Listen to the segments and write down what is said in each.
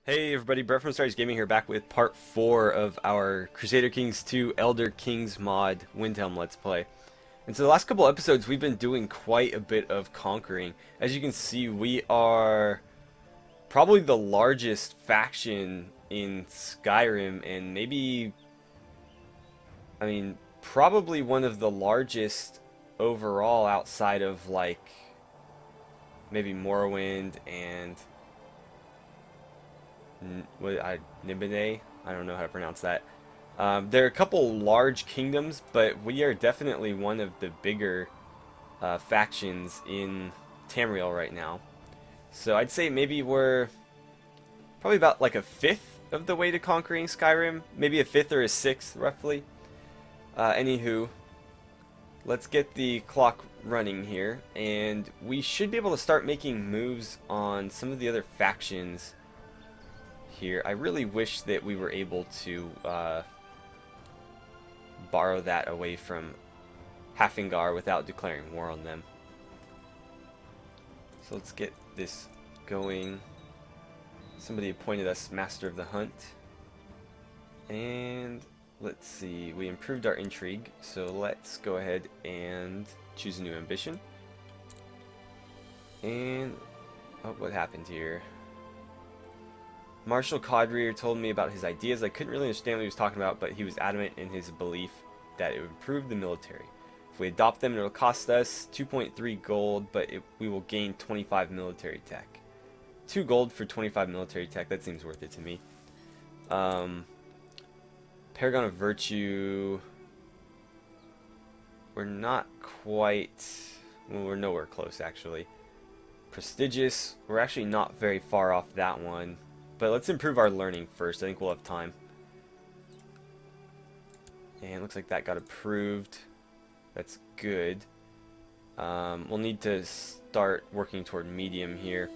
Hey everybody, Brett from AstartesGaming here, back with part 4 of our Crusader Kings 2 Elder Kings mod Windhelm Let's Play. And so the last couple episodes we've been doing quite a bit of conquering. As you can see, we are probably the largest faction in Skyrim, and probably one of the largest overall outside of like maybe Morrowind and Nibene? I don't know how to pronounce that. There are a couple large kingdoms, but we are definitely one of the bigger factions in Tamriel right now. So I'd say maybe we're probably about like a fifth of the way to conquering Skyrim. Maybe a fifth or a sixth, roughly. Anywho, let's get the clock running here, and we should be able to start making moves on some of the other factions here. I really wish that we were able to borrow that away from Hafingar without declaring war on them. So let's get this going. Somebody appointed us Master of the Hunt. And let's see, we improved our intrigue, so let's go ahead and choose a new ambition. And, oh, what happened here? Marshal Codrear told me about his ideas. I couldn't really understand what he was talking about, but he was adamant in his belief that it would improve the military. If we adopt them, it will cost us 2.3 gold, but we will gain 25 military tech. 2 gold for 25 military tech, that seems worth it to me. Paragon of Virtue, we're not quite, well, we're nowhere close actually. Prestigious, we're actually not very far off that one. But let's improve our learning first. I think we'll have time. And it looks like that got approved. That's good. We'll need to start working toward medium here.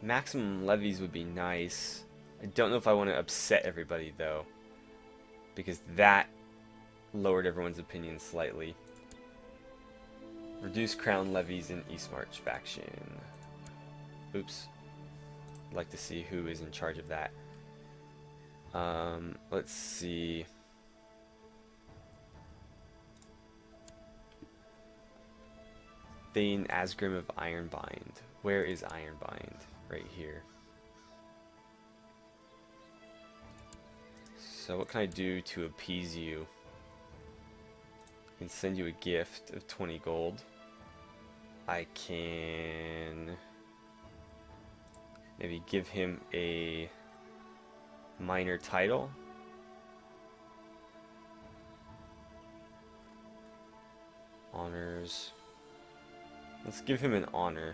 Maximum levies would be nice. I don't know if I want to upset everybody though, because that lowered everyone's opinion slightly. Reduce crown levies in Eastmarch faction. Oops. I'd like to see who is in charge of that. Let's see. Thane Asgrim of Ironbind. Where is Ironbind? Right here. So what can I do to appease you? I can send you a gift of 20 gold. I can maybe give him a minor title. Honors. Let's give him an honor.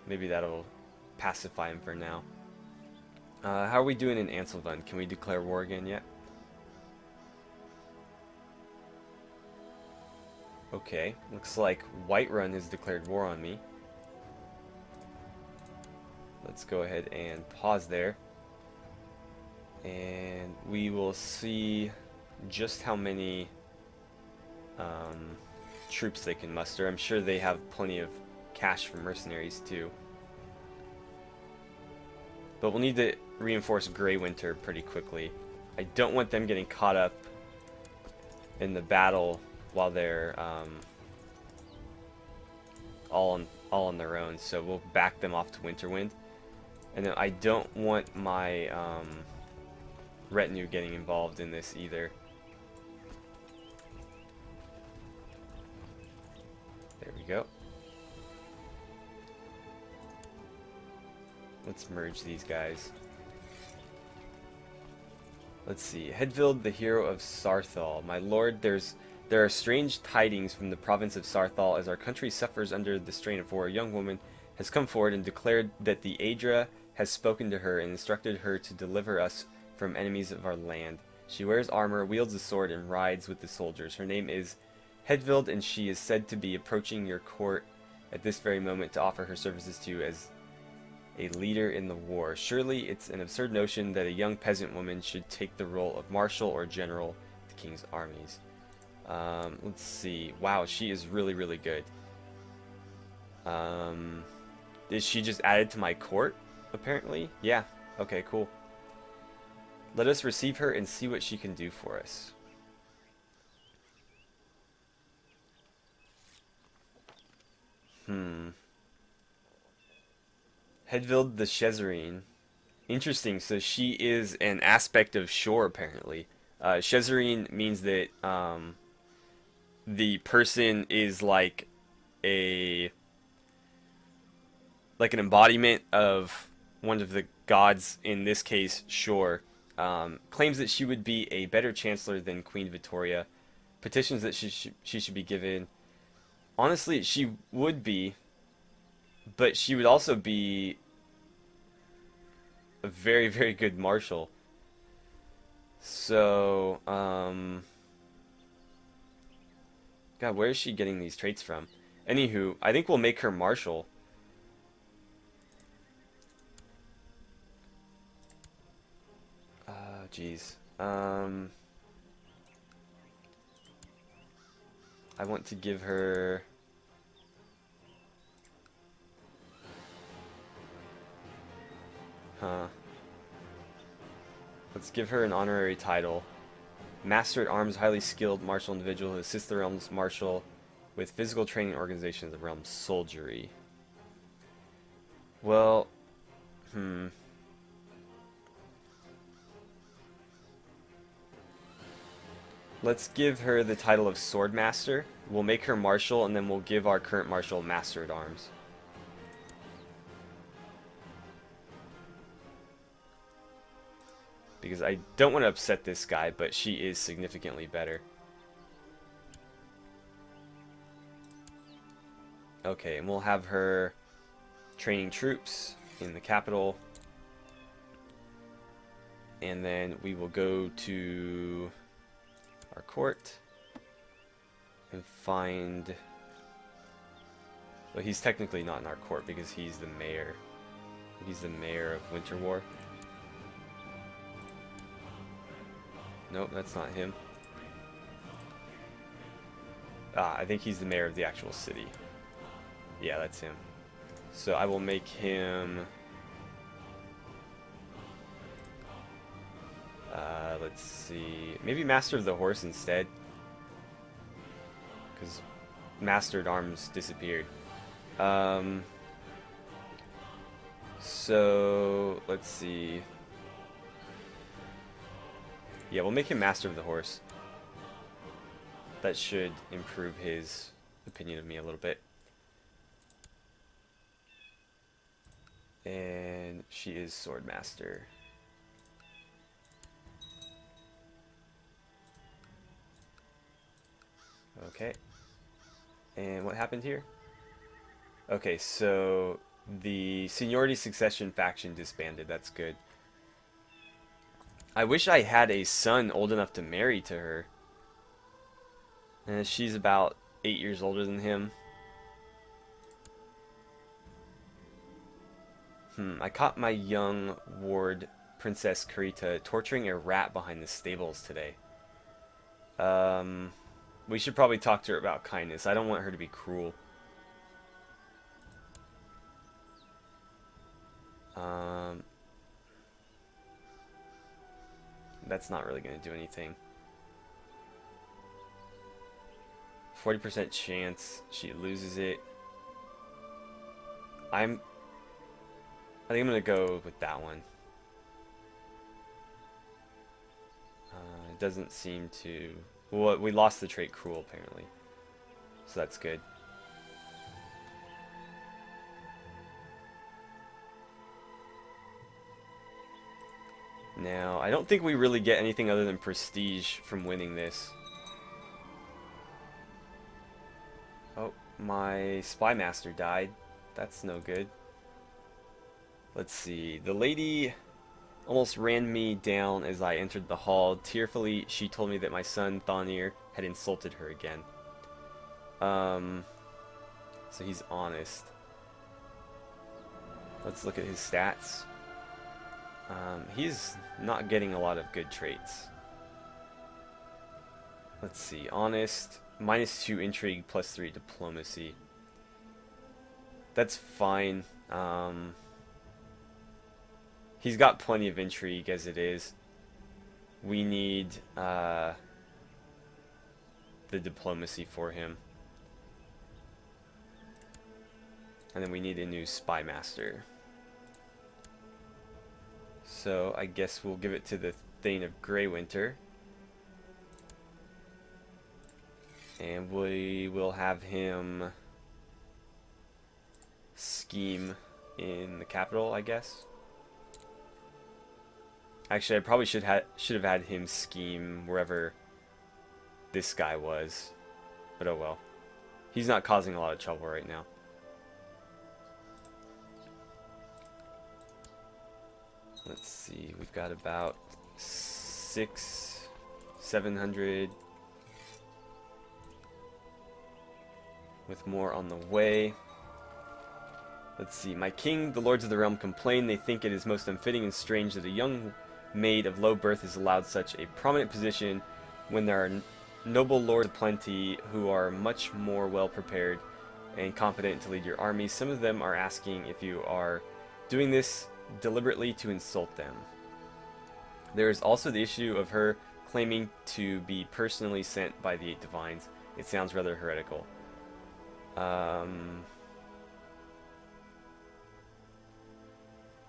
Maybe that'll pacify him for now. How are we doing in Anselvund? Can we declare war again yet? Okay, looks like Whiterun has declared war on me. Let's go ahead and pause there. And we will see just how many troops they can muster. I'm sure they have plenty of cash for mercenaries too. But we'll need to reinforce Grey Winter pretty quickly. I don't want them getting caught up in the battle while they're all on their own, so we'll back them off to Winterwind. And then I don't want my retinue getting involved in this either. There we go. Let's merge these guys. Let's see. Hedvild, the hero of Sarthal. My lord, there are strange tidings from the province of Sarthal. As our country suffers under the strain of war, a young woman has come forward and declared that the Aedra has spoken to her and instructed her to deliver us from enemies of our land. She wears armor, wields a sword, and rides with the soldiers. Her name is Hedvild, and she is said to be approaching your court at this very moment to offer her services to you as a leader in the war. Surely it's an absurd notion that a young peasant woman should take the role of marshal or general of the king's armies. Let's see. Wow, she is really, really good. Is she just added to my court, apparently? Yeah. Okay, cool. Let us receive her and see what she can do for us. Hedvild the Shezarine. Interesting, so she is an aspect of shore, apparently. Shezarine means that the person is like an embodiment of one of the gods, in this case, shore. Claims that she would be a better chancellor than Queen Victoria. Petitions that she should be given. Honestly, she would be, but she would also be a very, very good marshal. So, God, where is she getting these traits from? Anywho, I think we'll make her marshal. Jeez. I want to give her... Let's give her an honorary title. Master at Arms, highly skilled martial individual who assists the realm's marshal with physical training and organization of the realm's soldiery. Well, let's give her the title of Swordmaster. We'll make her marshal, and then we'll give our current marshal Master at Arms. Because I don't want to upset this guy, but she is significantly better. Okay, and we'll have her training troops in the capital. And then we will go to our court and find... Well, he's technically not in our court because he's the mayor. He's the mayor of Winter War. Nope, that's not him. I think he's the mayor of the actual city. Yeah, that's him. So I will make him... let's see... Maybe Master of the Horse instead. Because Master at Arms disappeared. So... Let's see... Yeah, we'll make him Master of the Horse. That should improve his opinion of me a little bit. And she is Swordmaster. Okay. And what happened here? Okay, so the Seniority Succession faction disbanded. That's good. I wish I had a son old enough to marry to her. And she's about 8 years older than him. I caught my young ward, Princess Karita, torturing a rat behind the stables today. We should probably talk to her about kindness. I don't want her to be cruel. That's not really going to do anything. 40% chance she loses it. I think I'm going to go with that one. It doesn't seem to... Well, we lost the trait Cruel, apparently. So that's good. Now, I don't think we really get anything other than prestige from winning this. Oh, my Spy Master died. That's no good. Let's see. The lady almost ran me down as I entered the hall. Tearfully, she told me that my son, Thonir, had insulted her again. So he's honest. Let's look at his stats. He's not getting a lot of good traits. Let's see. Honest. -2 intrigue, +3 diplomacy. That's fine. He's got plenty of intrigue as it is. We need the diplomacy for him. And then we need a new spy master. So I guess we'll give it to the Thane of Greywinter. And we will have him scheme in the capital, I guess. Actually, I probably should have had him scheme wherever this guy was. But oh well. He's not causing a lot of trouble right now. Let's see, we've got about 700 with more on the way. Let's see, my king, the lords of the realm complain. They think it is most unfitting and strange that a young maid of low birth is allowed such a prominent position when there are noble lords of plenty who are much more well prepared and competent to lead your armies. Some of them are asking if you are doing this deliberately to insult them. There is also the issue of her claiming to be personally sent by the 8 divines. It sounds rather heretical.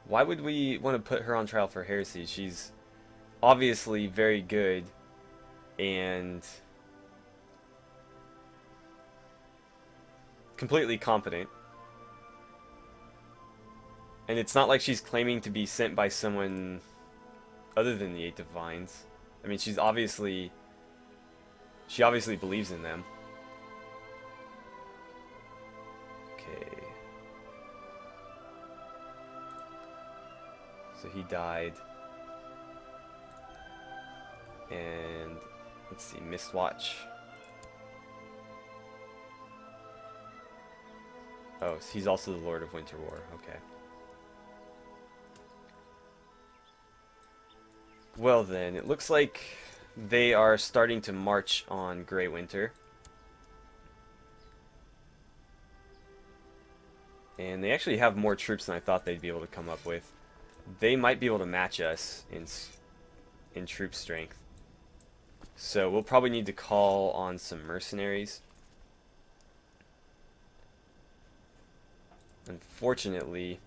Why would we want to put her on trial for heresy? She's obviously very good and completely competent. And it's not like she's claiming to be sent by someone other than the 8 divines. I mean, she obviously believes in them. Okay. So he died. And let's see, Mistwatch. Oh, so he's also the Lord of Winter War. Okay. Well then, it looks like they are starting to march on Greywinter. And they actually have more troops than I thought they'd be able to come up with. They might be able to match us in troop strength. So we'll probably need to call on some mercenaries. Unfortunately,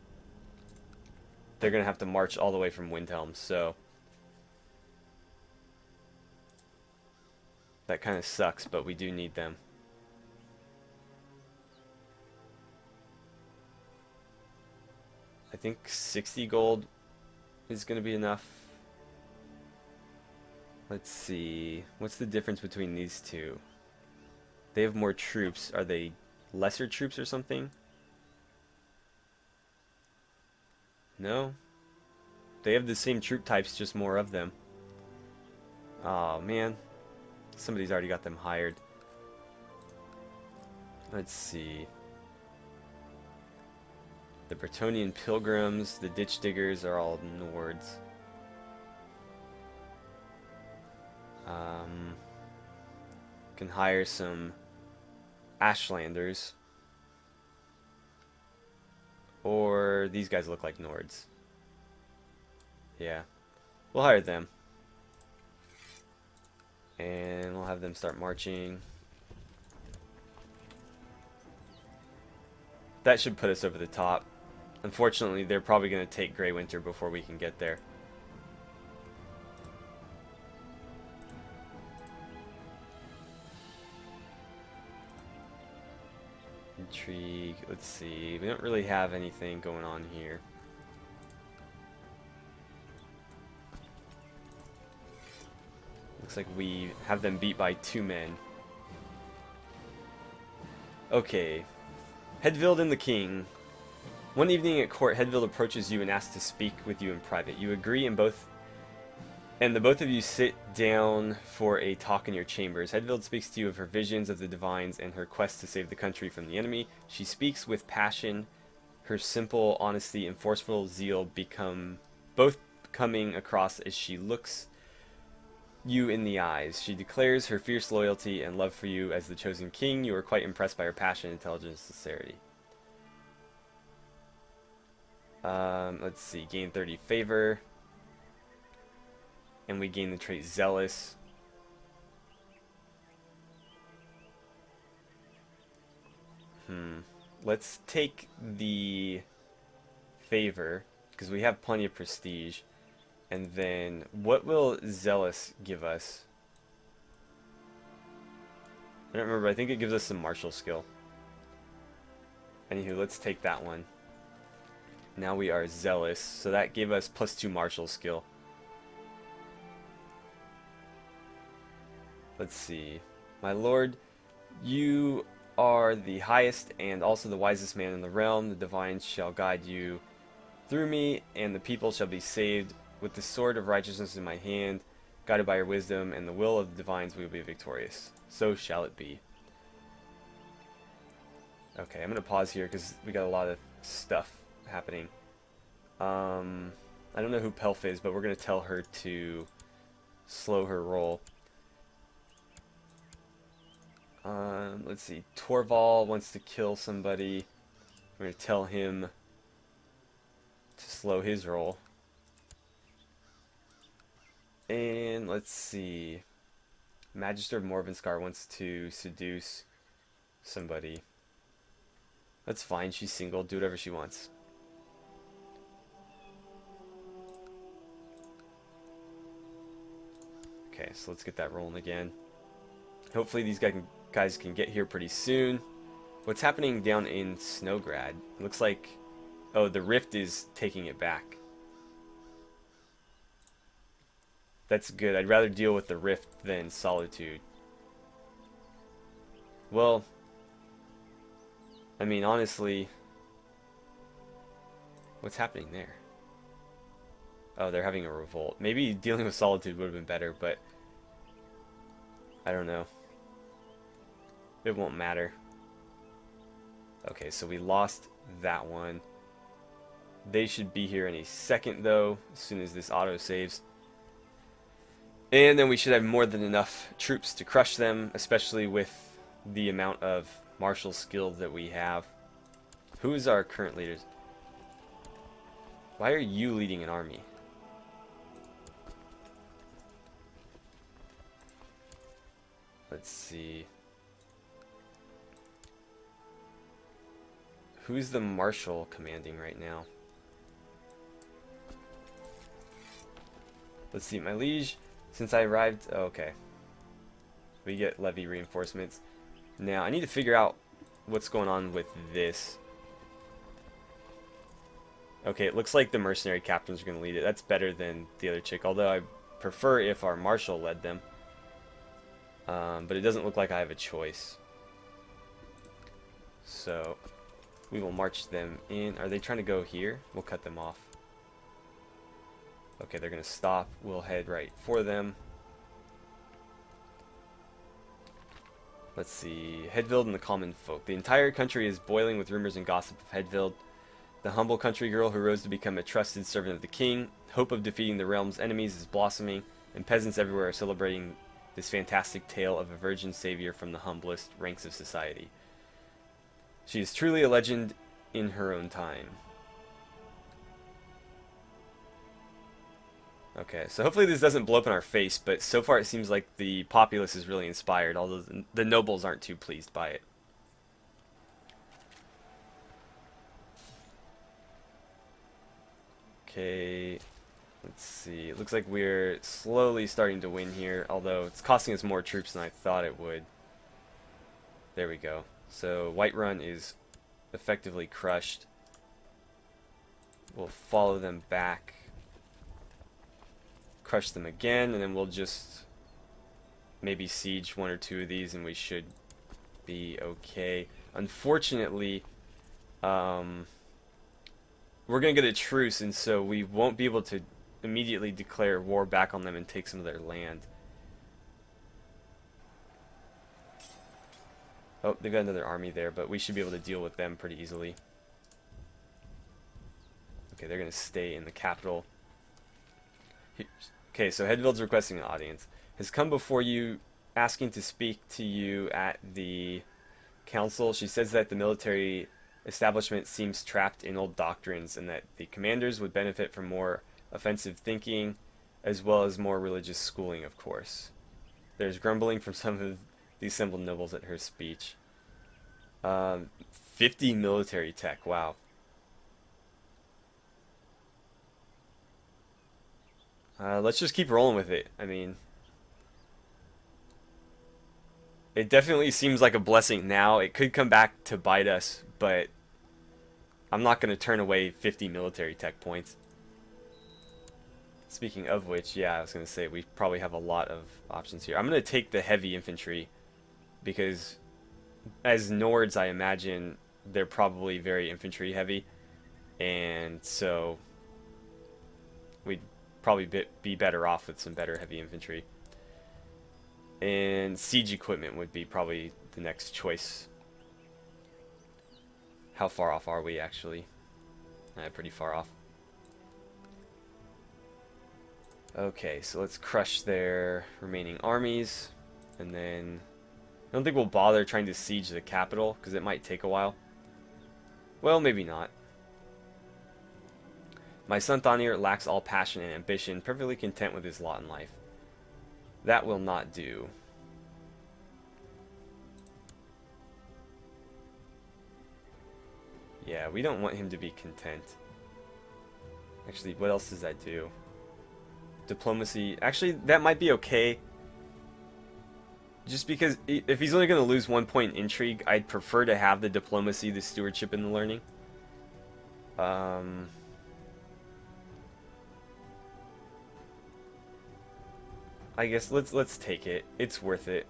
they're going to have to march all the way from Windhelm, so that kind of sucks, but we do need them. I think 60 gold is going to be enough. Let's see. What's the difference between these two? They have more troops. Are they lesser troops or something? No. They have the same troop types, just more of them. Oh, man. Somebody's already got them hired. Let's see. The Bretonian Pilgrims, the Ditch Diggers are all Nords. Can hire some Ashlanders. Or these guys look like Nords. Yeah. We'll hire them. And we'll have them start marching. That should put us over the top. Unfortunately, they're probably going to take Greywinter before we can get there. Intrigue. Let's see. We don't really have anything going on here. Looks like we have them beat by 2 men. Okay. Hedvild and the King. One evening at court, Hedvild approaches you and asks to speak with you in private. You agree, and the both of you sit down for a talk in your chambers. Hedvild speaks to you of her visions of the divines and her quest to save the country from the enemy. She speaks with passion. Her simple honesty and forceful zeal become both coming across as she looks you in the eyes. She declares her fierce loyalty and love for you as the chosen king. You are quite impressed by her passion, intelligence, sincerity. Let's see, gain 30 favor. And we gain the trait Zealous. Let's take the favor, because we have plenty of prestige. And then, what will Zealous give us? I don't remember, I think it gives us some martial skill. Anywho, let's take that one. Now we are Zealous, so that gave us +2 martial skill. Let's see. My lord, you are the highest and also the wisest man in the realm. The divines shall guide you through me, and the people shall be saved. With the sword of righteousness in my hand, guided by your wisdom and the will of the divines, we will be victorious. So shall it be. Okay, I'm going to pause here because we got a lot of stuff happening. I don't know who Pelf is, but we're going to tell her to slow her roll. Let's see. Torval wants to kill somebody. We're going to tell him to slow his roll. And let's see. Magister of Morvenskar wants to seduce somebody. That's fine. She's single. Do whatever she wants. Okay, so let's get that rolling again. Hopefully these guys can get here pretty soon. What's happening down in Snowgrad? It looks like... Oh, the Rift is taking it back. That's good. I'd rather deal with the Rift than Solitude. Well, I mean, honestly... What's happening there? Oh, they're having a revolt. Maybe dealing with Solitude would have been better, but... I don't know. It won't matter. Okay, so we lost that one. They should be here any second, though, as soon as this auto saves. And then we should have more than enough troops to crush them, especially with the amount of martial skill that we have. Who is our current leaders? Why are you leading an army? Let's see. Who's the marshal commanding right now? Let's see, my liege. Since I arrived... Oh, okay. We get levy reinforcements. Now, I need to figure out what's going on with this. Okay, it looks like the mercenary captains are going to lead it. That's better than the other chick, although I prefer if our marshal led them. But it doesn't look like I have a choice. So, we will march them in. Are they trying to go here? We'll cut them off. Okay, they're going to stop. We'll head right for them. Let's see. Hedvild and the common folk. The entire country is boiling with rumors and gossip of Hedvild, the humble country girl who rose to become a trusted servant of the king. Hope of defeating the realm's enemies is blossoming, and peasants everywhere are celebrating this fantastic tale of a virgin savior from the humblest ranks of society. She is truly a legend in her own time. Okay, so hopefully this doesn't blow up in our face, but so far it seems like the populace is really inspired, although the nobles aren't too pleased by it. Okay, let's see. It looks like we're slowly starting to win here, although it's costing us more troops than I thought it would. There we go. So Whiterun is effectively crushed. We'll follow them back. Crush them again, and then we'll just maybe siege one or two of these and we should be okay. Unfortunately, we're gonna get a truce, and so we won't be able to immediately declare war back on them and take some of their land. Oh, they've got another army there, but we should be able to deal with them pretty easily. Okay, they're gonna stay in the capital. Okay, so Hedvild's requesting an audience. has come before you asking to speak to you at the council. She says that the military establishment seems trapped in old doctrines and that the commanders would benefit from more offensive thinking as well as more religious schooling, of course. There's grumbling from some of the assembled nobles at her speech. 50 military tech, wow. Let's just keep rolling with it. I mean, it definitely seems like a blessing now. It could come back to bite us, but I'm not going to turn away 50 military tech points. Speaking of which, yeah, I was going to say we probably have a lot of options here. I'm going to take the heavy infantry because as Nords, I imagine they're probably very infantry heavy, and so we'd probably be better off with some better heavy infantry. And siege equipment would be probably the next choice. How far off are we actually? Pretty far off. Okay, so let's crush their remaining armies, and then I don't think we'll bother trying to siege the capital because it might take a while. Well, maybe not. My son Thanir lacks all passion and ambition, perfectly content with his lot in life. That will not do. Yeah, we don't want him to be content. Actually, what else does that do? Diplomacy. Actually, that might be okay. Just because if he's only going to lose 1 point in intrigue, I'd prefer to have the diplomacy, the stewardship, and the learning. I guess let's take it. It's worth it.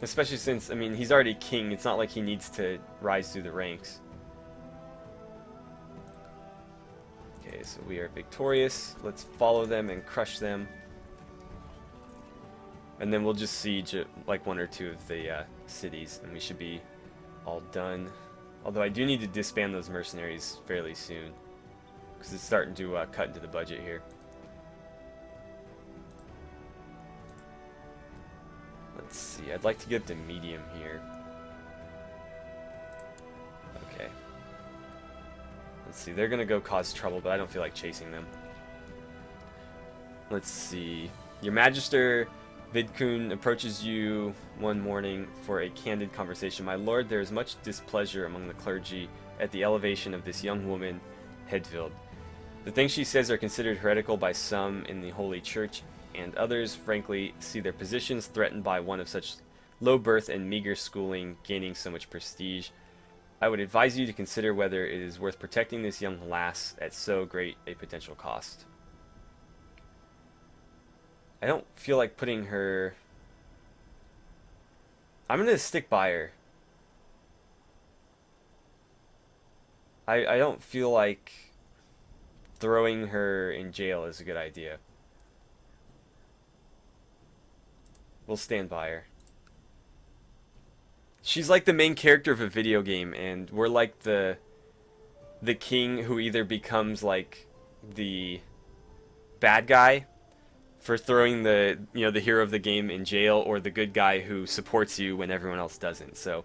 Especially since, I mean, he's already king. It's not like he needs to rise through the ranks. Okay, so we are victorious. Let's follow them and crush them. And then we'll just siege like 1 or 2 of the cities, and we should be all done. Although I do need to disband those mercenaries fairly soon, because it's starting to cut into the budget here. Let's see, I'd like to get to medium here. Okay. Let's see, they're gonna go cause trouble, but I don't feel like chasing them. Let's see. Your Magister Vidkun approaches you one morning for a candid conversation. My lord, there is much displeasure among the clergy at the elevation of this young woman, Hedvild. The things she says are considered heretical by some in the Holy Church, and others, frankly, see their positions threatened by one of such low birth and meager schooling gaining so much prestige. I would advise you to consider whether it is worth protecting this young lass at so great a potential cost. I don't feel like putting her... I'm going to stick by her. I don't feel like throwing her in jail is a good idea. We'll stand by her. She's like the main character of a video game, and we're like the king who either becomes like the bad guy for throwing the the hero of the game in jail, or the good guy who supports you when everyone else doesn't. So,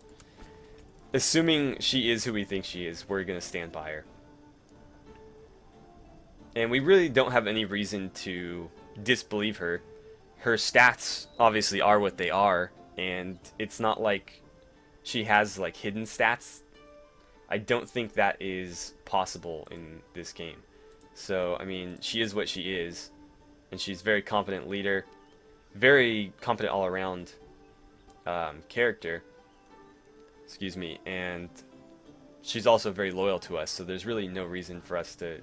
assuming she is who we think she is, we're gonna stand by her. And we really don't have any reason to disbelieve her. Her stats obviously are what they are, and it's not like she has like hidden stats. I don't think that is possible in this game. So, I mean, she is what she is, and she's a very competent leader, very competent all-around character, excuse me, and she's also very loyal to us, so there's really no reason for us to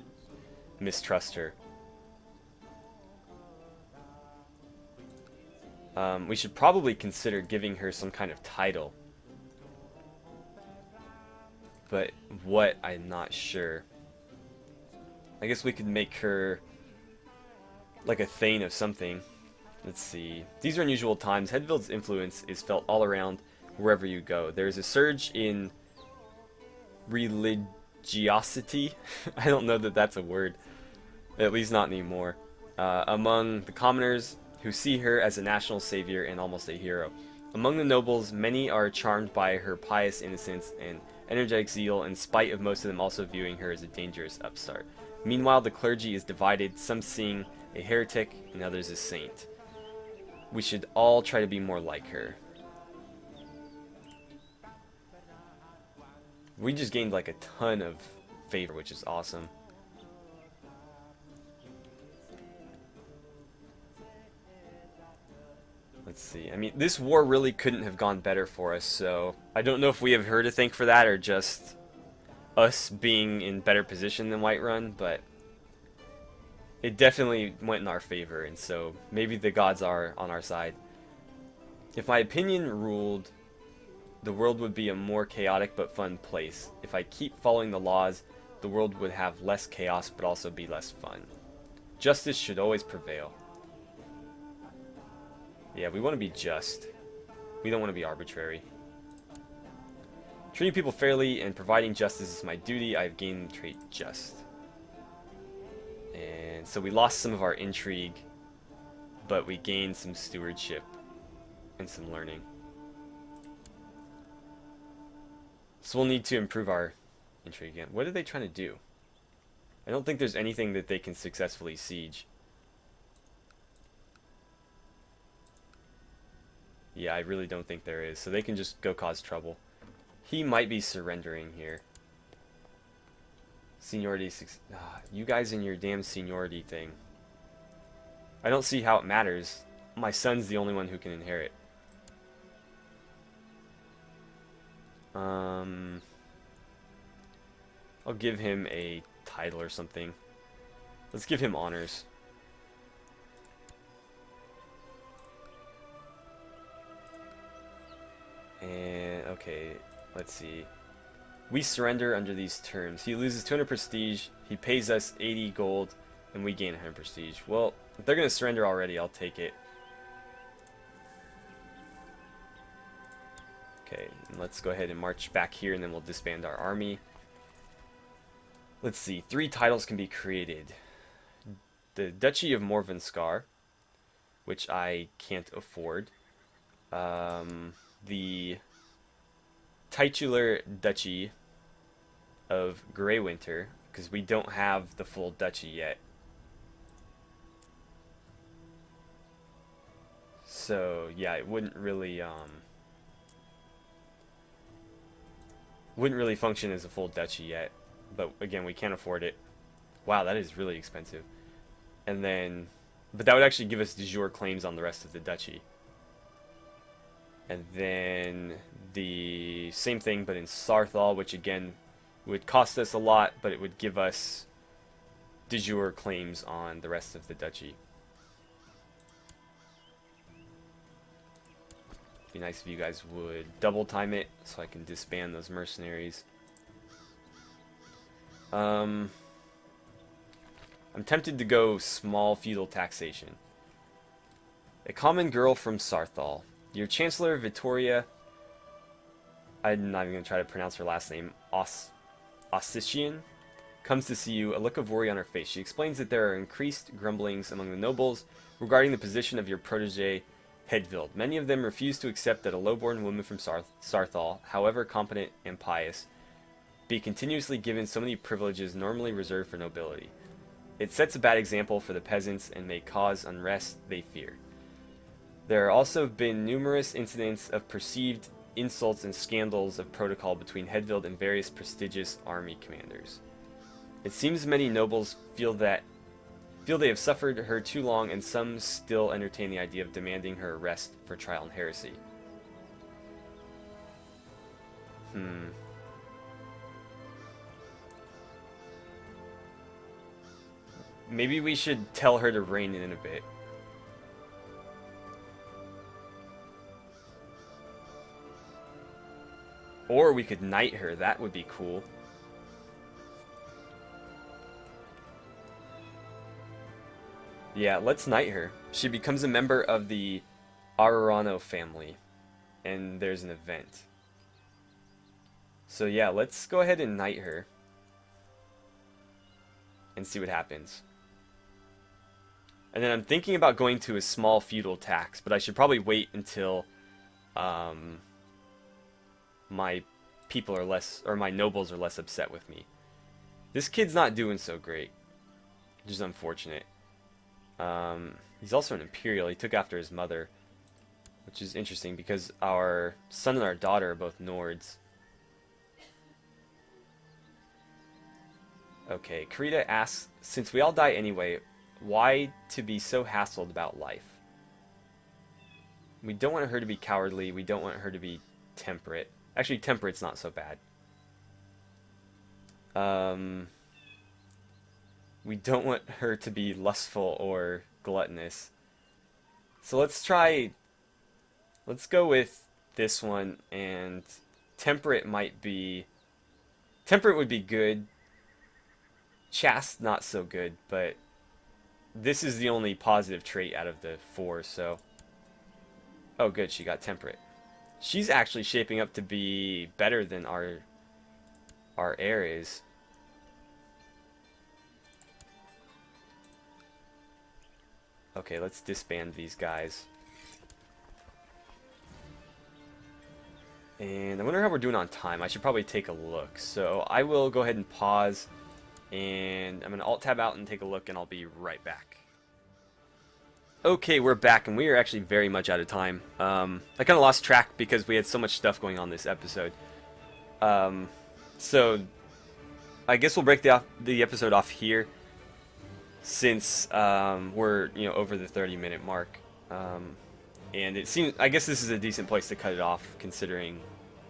mistrust her. We should probably consider giving her some kind of title. But what, I'm not sure. I guess we could make her like a Thane of something. Let's see. These are unusual times. Hedvild's influence is felt all around wherever you go. There is a surge in religiosity. I don't know that that's a word. At least not anymore. Among the commoners who see her as a national savior and almost a hero. Among the nobles, many are charmed by her pious innocence and energetic zeal, in spite of most of them also viewing her as a dangerous upstart. Meanwhile, the clergy is divided, some seeing a heretic and others a saint. We should all try to be more like her. We just gained like a ton of favor, which is awesome. Let's see. I mean, this war really couldn't have gone better for us, so I don't know if we have her to thank for that or just us being in better position than Whiterun, but it definitely went in our favor, and so maybe the gods are on our side. If my opinion ruled, the world would be a more chaotic but fun place. If I keep following the laws, the world would have less chaos but also be less fun. Justice should always prevail. Yeah, we want to be just. We don't want to be arbitrary. Treating people fairly and providing justice is my duty. I've gained the trait just. And so we lost some of our intrigue, but we gained some stewardship and some learning. So we'll need to improve our intrigue again. What are they trying to do? I don't think there's anything that they can successfully siege. Yeah, I really don't think there is. So they can just go cause trouble. He might be surrendering here. Seniority 6. You guys and your damn seniority thing. I don't see how it matters. My son's the only one who can inherit. I'll give him a title or something. Let's give him honors. And, okay, let's see. We surrender under these terms. He loses 200 prestige, he pays us 80 gold, and we gain 100 prestige. Well, if they're going to surrender already, I'll take it. Okay, and let's go ahead and march back here, and then we'll disband our army. Let's see, 3 titles can be created. The Duchy of Morvenskar, which I can't afford. The titular Duchy of Greywinter, because we don't have the full duchy yet. So yeah, it wouldn't really function as a full duchy yet. But again, we can't afford it. Wow, that is really expensive. And then, but that would actually give us de jure claims on the rest of the duchy. And then the same thing, but in Sarthal, which again would cost us a lot, but it would give us de jure claims on the rest of the duchy. It'd be nice if you guys would double time it so I can disband those mercenaries. I'm tempted to go small feudal taxation. A common girl from Sarthal. Your Chancellor, Vittoria, I'm not even going to try to pronounce her last name, Ossician, comes to see you, a look of worry on her face. She explains that there are increased grumblings among the nobles regarding the position of your protege, Hedvild. Many of them refuse to accept that a lowborn woman from Sarthal, however competent and pious, be continuously given so many privileges normally reserved for nobility. It sets a bad example for the peasants and may cause unrest they fear. There have also been numerous incidents of perceived insults and scandals of protocol between Hedvild and various prestigious army commanders. It seems many nobles feel they have suffered her too long, and some still entertain the idea of demanding her arrest for trial and heresy. Maybe we should tell her to rein in a bit. Or we could knight her, that would be cool. Yeah, let's knight her. She becomes a member of the Arorano family, and there's an event. So yeah, let's go ahead and knight her and see what happens. And then I'm thinking about going to a small feudal tax, but I should probably wait until my people are less, or my nobles are less upset with me. This kid's not doing so great, which is unfortunate. He's also an imperial. He took after his mother, which is interesting because our son and our daughter are both Nords. Okay, Karita asks, since we all die anyway, why to be so hassled about life? We don't want her to be cowardly. We don't want her to be temperate. Actually, temperate's not so bad. We don't want her to be lustful or gluttonous. So let's go with this one, and temperate would be good. Chaste, not so good, but this is the only positive trait out of the 4, so... Oh, good, she got temperate. She's actually shaping up to be better than our heir is. Okay, let's disband these guys. And I wonder how we're doing on time. I should probably take a look. So I will go ahead and pause, and I'm going to Alt-Tab out and take a look, and I'll be right back. Okay, we're back, and we are actually very much out of time. I kind of lost track because we had so much stuff going on this episode. So I guess we'll break the episode off here, since we're over the 30-minute mark. And it seems, I guess this is a decent place to cut it off, considering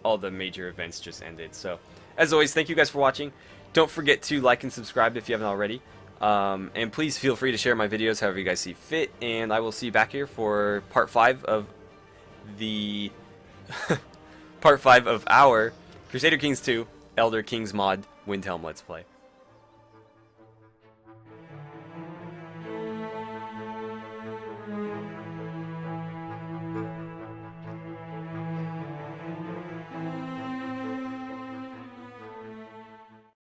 all the major events just ended. So, as always, thank you guys for watching. Don't forget to like and subscribe if you haven't already. And please feel free to share my videos however you guys see fit. And I will see you back here for part 5 of the part 5 of our Crusader Kings 2 Elder Kings mod Windhelm Let's Play.